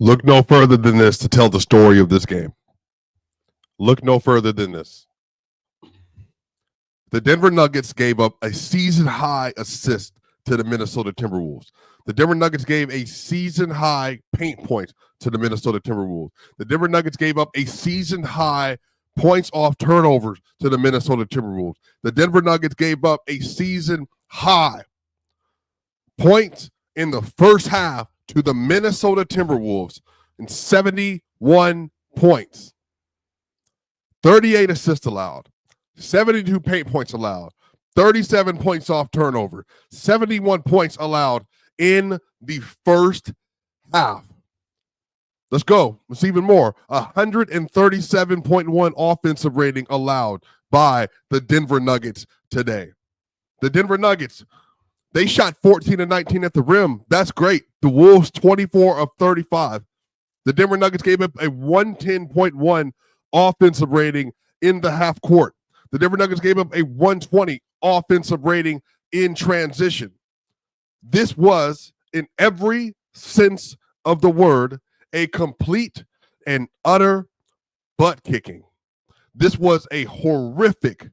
Look no further than this to tell the story of this game. Look no further than this. The Denver Nuggets gave up a season-high assist to the Minnesota Timberwolves. The Denver Nuggets gave a season-high paint points to the Minnesota Timberwolves. The Denver Nuggets gave up a season-high points off turnovers to the Minnesota Timberwolves. The Denver Nuggets gave up a season-high points in the first half to the Minnesota Timberwolves in 71 points. 38 assists allowed, 72 paint points allowed, 37 points off turnover, 71 points allowed in the first half. Let's go. It's even more. 137.1 offensive rating allowed by the Denver Nuggets today. The Denver Nuggets, they shot 14 of 19 at the rim. That's great. The Wolves, 24 of 35. The Denver Nuggets gave up a 110.1 offensive rating in the half court. The Denver Nuggets gave up a 120 offensive rating in transition. This was, in every sense of the word, a complete and utter butt kicking. This was a horrific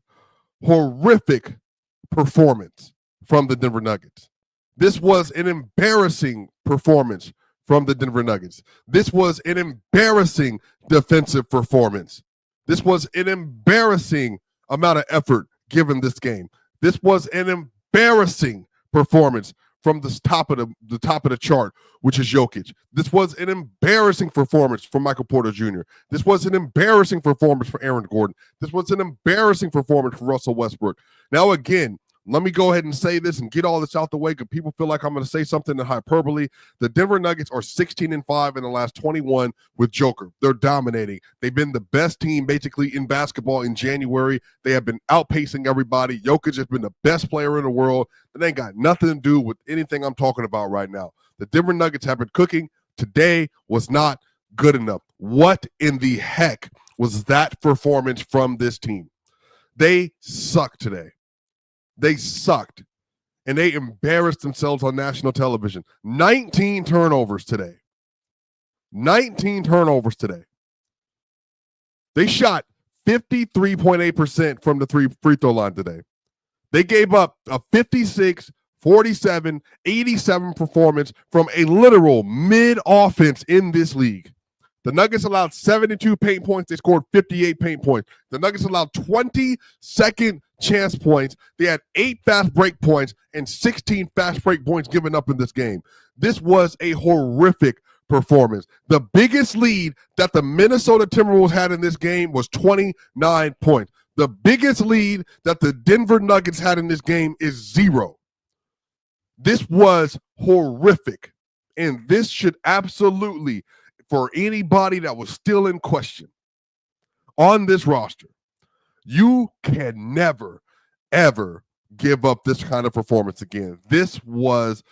performance from the Denver Nuggets. This was an embarrassing performance from the Denver Nuggets. This was an embarrassing defensive performance. This was an embarrassing amount of effort given this game. This was an embarrassing performance from the top of the chart, which is Jokic. This was an embarrassing performance from Michael Porter Jr. This was an embarrassing performance for Aaron Gordon. This was an embarrassing performance for Russell Westbrook. Now, again, let me go ahead and say this and get all this out the way because people feel like I'm going to say something in hyperbole. The Denver Nuggets are 16-5 in the last 21 with Joker. They're dominating. They've been the best team basically in basketball in January. They have been outpacing everybody. Jokic has been the best player in the world. That ain't got nothing to do with anything I'm talking about right now. The Denver Nuggets have been cooking. Today was not good enough. What in the heck was that performance from this team? They suck today. They sucked, and they embarrassed themselves on national television. 19 turnovers today. 19 turnovers today. They shot 53.8% from the free throw line today. They gave up a 56, 47, 87 performance from a literal mid-offense in this league. The Nuggets allowed 72 paint points. They scored 58 paint points. The Nuggets allowed 20 second chance points. They had 8 fast break points and 16 fast break points given up in this game. This was a horrific performance. The biggest lead that the Minnesota Timberwolves had in this game was 29 points. The biggest lead that the Denver Nuggets had in this game is 0. This was horrific, and this should absolutely, for anybody that was still in question on this roster, you can never, ever give up this kind of performance again. This was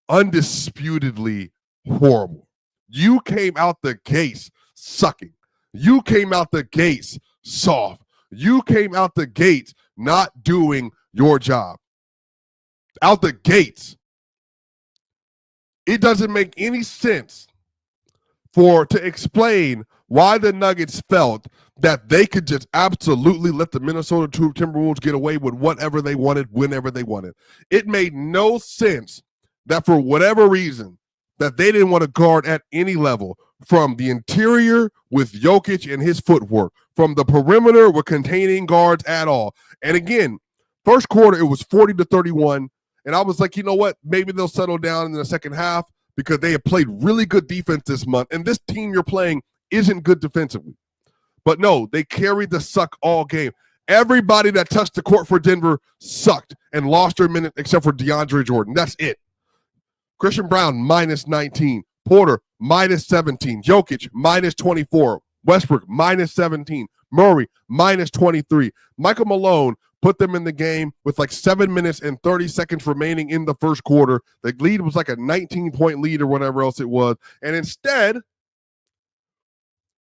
undisputedly horrible. You came out the gates sucking. You came out the gates soft. You came out the gates not doing your job. Out the gates. It doesn't make any sense to explain why the Nuggets felt that they could just absolutely let the Minnesota Timberwolves get away with whatever they wanted, whenever they wanted. It made no sense that for whatever reason that they didn't want to guard at any level, from the interior with Jokic and his footwork, from the perimeter with containing guards at all. And again, first quarter, it was 40-31. And I was like, you know what? Maybe they'll settle down in the second half, because they have played really good defense this month, and this team you're playing isn't good defensively. But no, they carried the suck all game. Everybody that touched the court for Denver sucked and lost their minute except for DeAndre Jordan. That's it. Christian Brown, minus 19. Porter, minus 17. Jokic, minus 24. Westbrook, minus 17. Murray, minus 23. Michael Malone put them in the game with like 7 minutes and 30 seconds remaining in the first quarter. The lead was like a 19-point lead or whatever else it was. And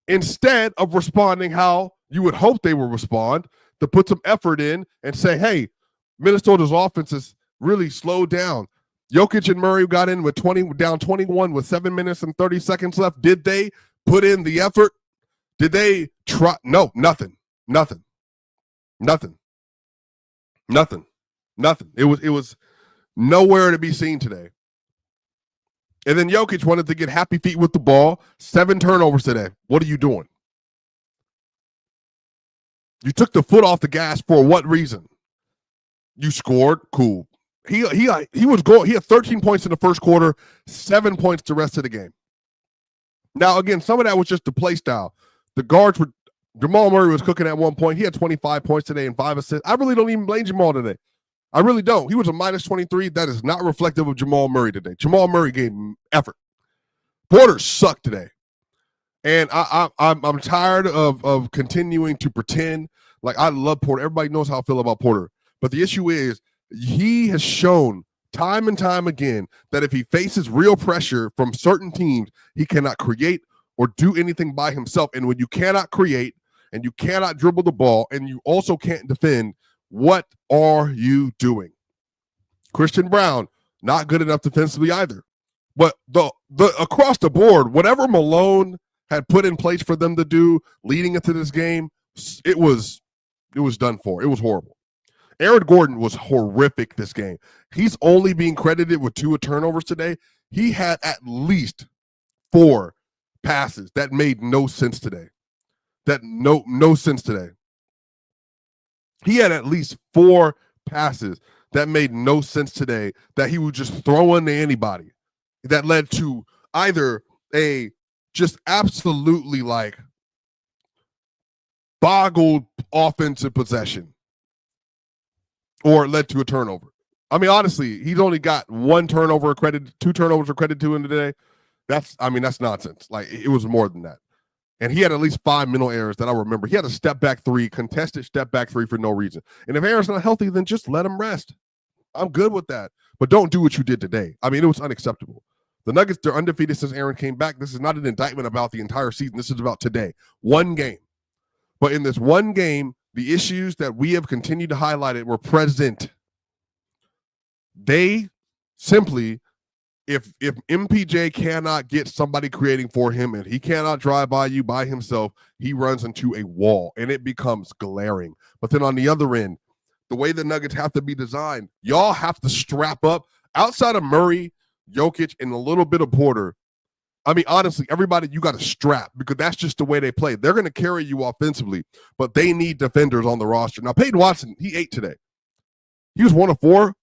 instead of responding how you would hope they would respond, to put some effort in and say, hey, Minnesota's offense is really slowed down. Jokic and Murray got in with down 21 with 7 minutes and 30 seconds left. Did they put in the effort? Did they try? No, nothing. It was nowhere to be seen today. And then Jokic wanted to get happy feet with the ball. 7 turnovers today. What are you doing? You took the foot off the gas for what reason? You scored. Cool. He was going. He had 13 points in the first quarter, 7 points the rest of the game. Now, again, some of that was just the play style. The guards were. Jamal Murray was cooking at one point. He had 25 points today and 5 assists. I really don't even blame Jamal today. I really don't. He was a minus 23. That is not reflective of Jamal Murray today. Jamal Murray gave effort. Porter sucked today. And I'm tired of continuing to pretend like I love Porter. Everybody knows how I feel about Porter. But the issue is he has shown time and time again that if he faces real pressure from certain teams, he cannot create or do anything by himself. And when you cannot create and you cannot dribble the ball and you also can't defend, what are you doing? Christian Brown, not good enough defensively either. But the across the board, whatever Malone had put in place for them to do leading into this game, it was done for. It was horrible. Aaron Gordon was horrific this game. He's only being credited with 2 turnovers today. He had at least 4 passes that made no sense today. No sense today. He had at least 4 passes that made no sense today that he would just throw into anybody. That led to either a just absolutely like boggled offensive possession or it led to a turnover. I mean, honestly, he's only got 1 turnover accredited, 2 turnovers accredited to him today. That's nonsense. Like, it was more than that. And he had at least 5 mental errors that I remember. He had a step back 3, contested step back 3 for no reason. And if Aaron's not healthy, then just let him rest. I'm good with that. But don't do what you did today. I mean, it was unacceptable. The Nuggets, they're undefeated since Aaron came back. This is not an indictment about the entire season. This is about today. 1 game. But in this 1 game, the issues that we have continued to highlight it were present. They simply, if MPJ cannot get somebody creating for him and he cannot drive by you by himself, he runs into a wall and it becomes glaring. But then on the other end, the way the Nuggets have to be designed, y'all have to strap up. Outside of Murray, Jokic, and a little bit of Porter, I mean, honestly, everybody, you got to strap because that's just the way they play. They're going to carry you offensively, but they need defenders on the roster. Now, Peyton Watson, he ate today. He was 1 of 4,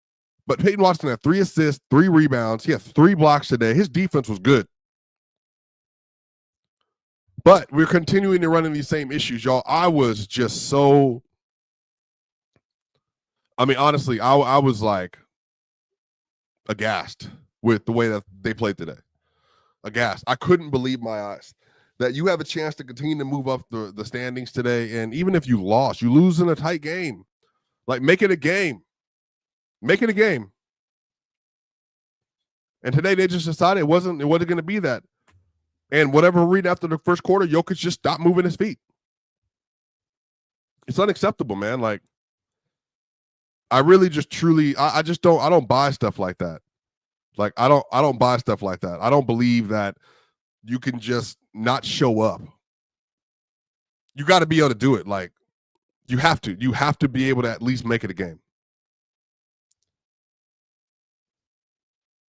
but Peyton Watson had 3 assists, 3 rebounds. He had 3 blocks today. His defense was good. But we're continuing to run into these same issues, y'all. I was just so, I mean, honestly, I was like aghast with the way that they played today. Aghast. I couldn't believe my eyes that you have a chance to continue to move up the standings today. And even if you lost, you lose in a tight game. Like, make it a game. Make it a game. And today they just decided it wasn't going to be that. And whatever read after the first quarter, Jokic just stopped moving his feet. It's unacceptable, man. Like, I really just truly, I don't buy stuff like that. Like, I don't buy stuff like that. I don't believe that you can just not show up. You got to be able to do it. Like, you have to be able to at least make it a game.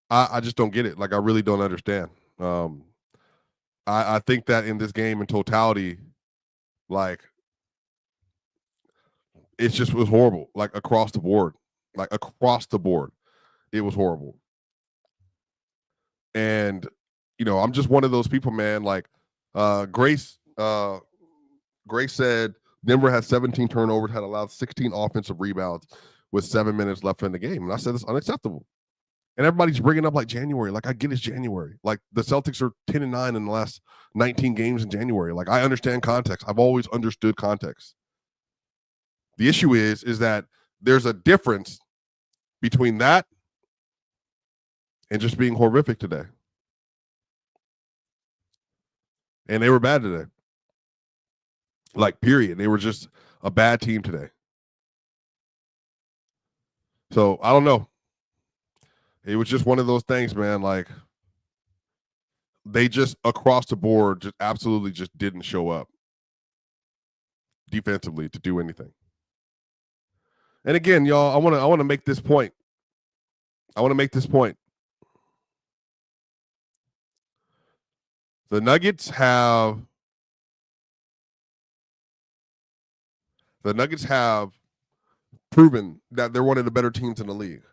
I just don't get it. Like, I really don't understand. I think that in this game in totality, like, it just was horrible. Like, across the board. Like, across the board, it was horrible. And, you know, I'm just one of those people, man. Like, Grace said Denver had 17 turnovers, had allowed 16 offensive rebounds with 7 minutes left in the game. And I said, it's unacceptable. And everybody's bringing up like January. Like, I get it's January. Like, the Celtics are 10-9 in the last 19 games in January. Like, I understand context. I've always understood context. The issue is that there's a difference between that and just being horrific today. And they were bad today. Like, period. They were just a bad team today. So, I don't know. It was just one of those things, man. Like they just across the board just absolutely just didn't show up defensively to do anything. And again, y'all, I want to make this point. I want to make this point. The Nuggets have proven that they're one of the better teams in the league.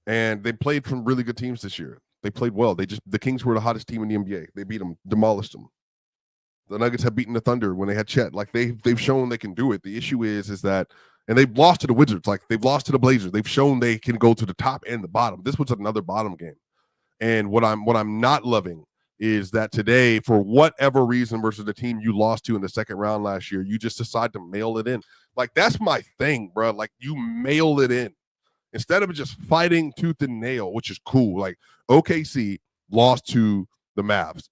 And they played some really good teams this year. They played well. The Kings were the hottest team in the NBA. They beat them, demolished them. The Nuggets have beaten the Thunder when they had Chet. Like they've shown they can do it. The issue is that, and they've lost to the Wizards. Like they've lost to the Blazers. They've shown they can go to the top and the bottom. This was another bottom game. And what I'm not loving is that today, for whatever reason, versus the team you lost to in the second round last year, you just decide to mail it in. Like that's my thing, bro. Like you mail it in instead of just fighting tooth and nail, which is cool. Like OKC lost to the Mavs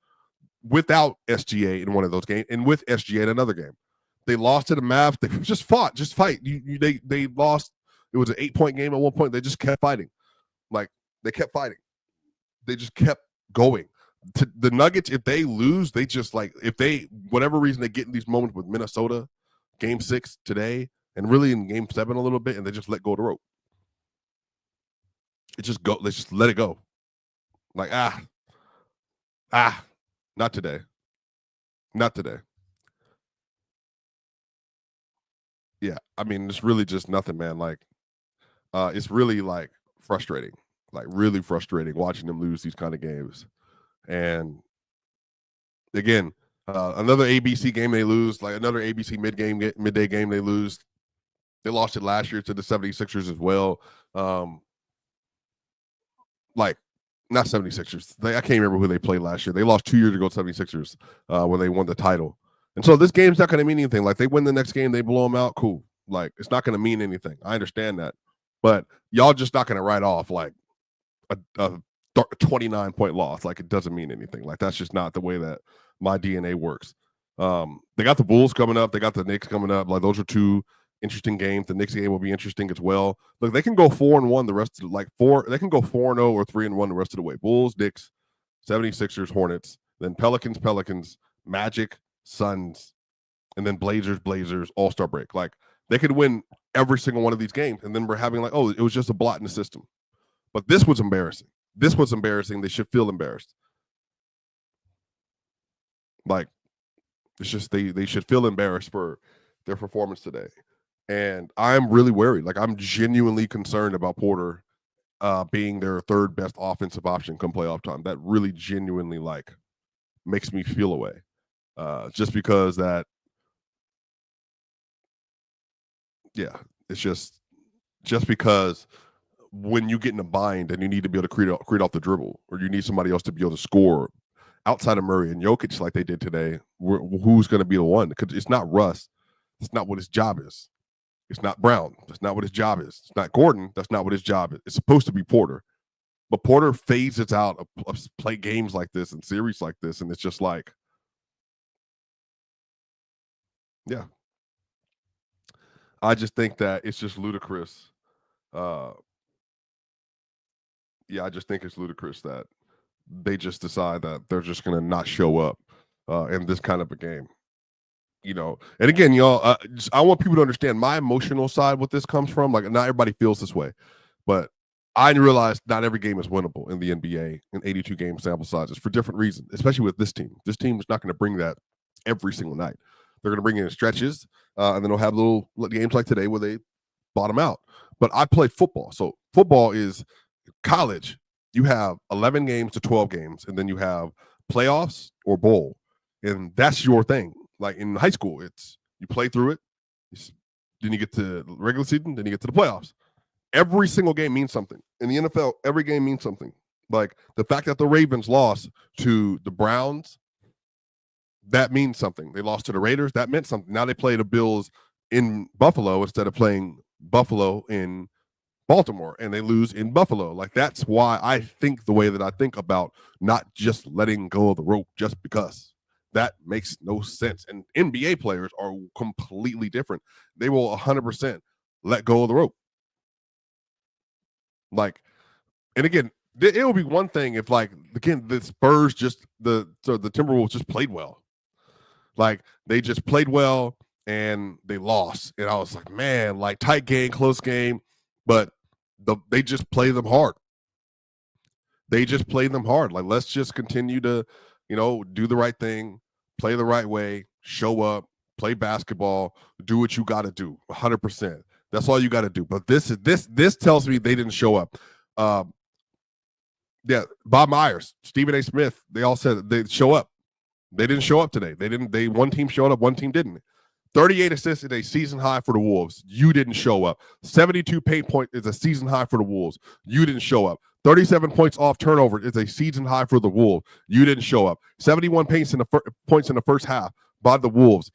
without SGA in one of those games, and with SGA in another game. They lost to the Mavs. They just fought, just fight. They lost. It was an 8-point game at one point. They just kept fighting. Like they kept fighting. They just kept going. The Nuggets, if they lose, they just like, if they, whatever reason, they get in these moments with Minnesota, game 6 today, and really in game 7 a little bit, and they just let go of the rope. It just go. Let's just let it go. Like, not today. Not today. Yeah, I mean, it's really just nothing, man. Like, it's really like frustrating, like really frustrating watching them lose these kind of games. And again, another ABC game they lose, like another ABC midday game they lose. They lost it last year to the 76ers as well. Like, not 76ers. I can't remember who they played last year. They lost 2 years ago to 76ers when they won the title. And so this game's not going to mean anything. Like, they win the next game, they blow them out, cool. Like, it's not going to mean anything. I understand that. But y'all just not going to write off, like, a 29-point loss. Like, it doesn't mean anything. Like, that's just not the way that my DNA works. They got the Bulls coming up. They got the Knicks coming up. Like, those are two interesting games. The Knicks game will be interesting as well. Look, they can go 4-1 the rest of they can go 4-0 or 3-1 the rest of the way. Bulls, Knicks, 76ers, Hornets, then Pelicans, Magic, Suns, and then Blazers, All-Star break. Like, they could win every single one of these games, and then we're having like, oh, it was just a blot in the system. But this was embarrassing. This was embarrassing. They should feel embarrassed. Like, it's just they should feel embarrassed for their performance today. And I'm really worried. Like, I'm genuinely concerned about Porter being their third best offensive option come playoff time. That really genuinely like makes me feel away. Just because that, yeah, it's just because when you get in a bind and you need to be able to create off the dribble, or you need somebody else to be able to score outside of Murray and Jokic like they did today, who's going to be the one? Because it's not Russ. It's not what his job is. It's not Brown. That's not what his job is. It's not Gordon. That's not what his job is. It's supposed to be Porter. But Porter phases out of play games like this and series like this, and it's just like, yeah. I just think that it's just ludicrous. Yeah, I just think it's ludicrous that they just decide that they're just going to not show up in this kind of a game. You know, and again, y'all, I want people to understand my emotional side, what this comes from. Like, not everybody feels this way, but I realize not every game is winnable in the NBA in 82 game sample sizes for different reasons, especially with this team. This team is not going to bring that every single night. They're going to bring in stretches, and then they'll have little games like today where they bottom out. But I play football. So football is college. You have 11 games to 12 games, and then you have playoffs or bowl, and that's your thing. Like in high school, it's you play through it, then you get to regular season, then you get to the playoffs. Every single game means something. In the NFL, every game means something. Like the fact that the Ravens lost to the Browns, that means something. They lost to the Raiders, that meant something. Now they play the Bills in Buffalo instead of playing Buffalo in Baltimore, and they lose in Buffalo. Like, that's why I think the way that I think about not just letting go of the rope just because. That makes no sense. And NBA players are completely different. They will 100% let go of the rope. Like, and again, It would be one thing if, like, again, the Spurs the Timberwolves just played well. Like, they just played well and they lost. And I was like, man, like, tight game, close game, but they just play them hard. They just play them hard. Like, let's just continue to, do the right thing, play the right way, show up, play basketball, do what you got to do. 100%. That's all you got to do. But this tells me they didn't show up. Yeah, Bob Myers, Stephen A. Smith, they all said they'd show up. They didn't show up today. One team showed up, one team didn't. 38 assists is a season high for the Wolves. You didn't show up. 72 paint point is a season high for the Wolves. You didn't show up. 37 points off turnover is a season high for the Wolves. You didn't show up. 71 points in the first half by the Wolves.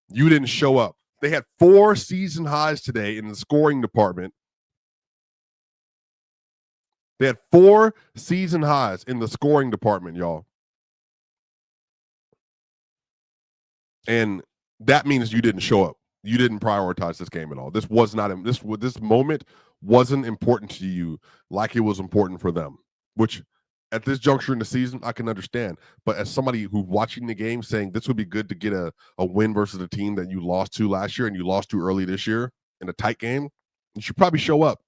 You didn't show up. They had 4 season highs today in the scoring department. They had 4 season highs in the scoring department, y'all. And that means you didn't show up. You didn't prioritize this game at all. This was not this moment wasn't important to you like it was important for them, which at this juncture in the season, I can understand. But as somebody who's watching the game saying this would be good to get a win versus a team that you lost to last year and you lost to early this year in a tight game, you should probably show up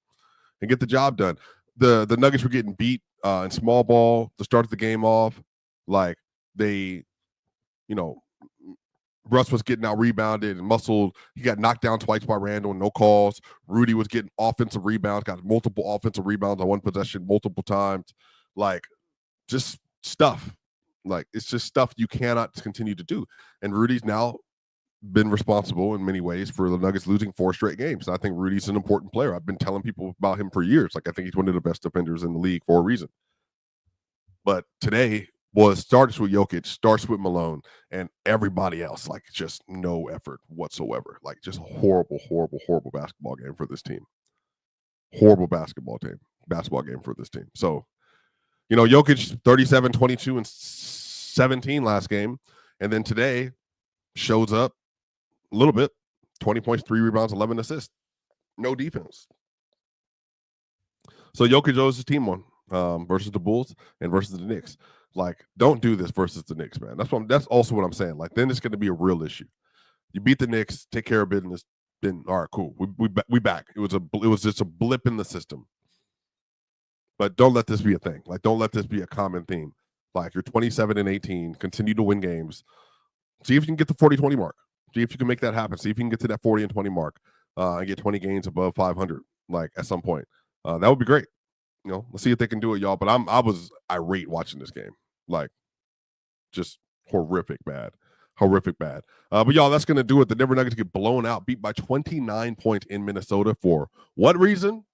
and get the job done. The Nuggets were getting beat in small ball to start the game off. Like, they, Russ was getting out rebounded and muscled. He got knocked down twice by Randall, no calls. Rudy was getting offensive rebounds, got multiple offensive rebounds on one possession multiple times. Like, just stuff. Like, it's just stuff you cannot continue to do. And Rudy's now been responsible in many ways for the Nuggets losing 4 straight games. I think Rudy's an important player. I've been telling people about him for years. Like, I think he's one of the best defenders in the league for a reason. But today starts with Jokic, starts with Malone, and everybody else. Like, just no effort whatsoever. Like, just horrible, horrible, horrible basketball game for this team. Horrible basketball game for this team. So, Jokic 37, 22, and 17 last game. And then today shows up a little bit. 20 points, 3 rebounds, 11 assists. No defense. So Jokic owes his team one versus the Bulls and versus the Knicks. Like, don't do this versus the Knicks, man. That's also what I'm saying. Like, then it's going to be a real issue. You beat the Knicks, take care of business. Then, all right, cool. We back. It was just a blip in the system. But don't let this be a thing. Like, don't let this be a common theme. Like, you're 27 and 18, continue to win games. See if you can get the 40-20 mark. See if you can make that happen. See if you can get to that 40 and 20 mark and get 20 games above 500. Like, at some point, that would be great. Let's see if they can do it, y'all. But I was irate watching this game. Like, just horrific bad. But y'all, that's going to do it. The Denver Nuggets get blown out, beat by 29 points in Minnesota. For what reason?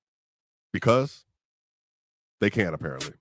Because they can, apparently.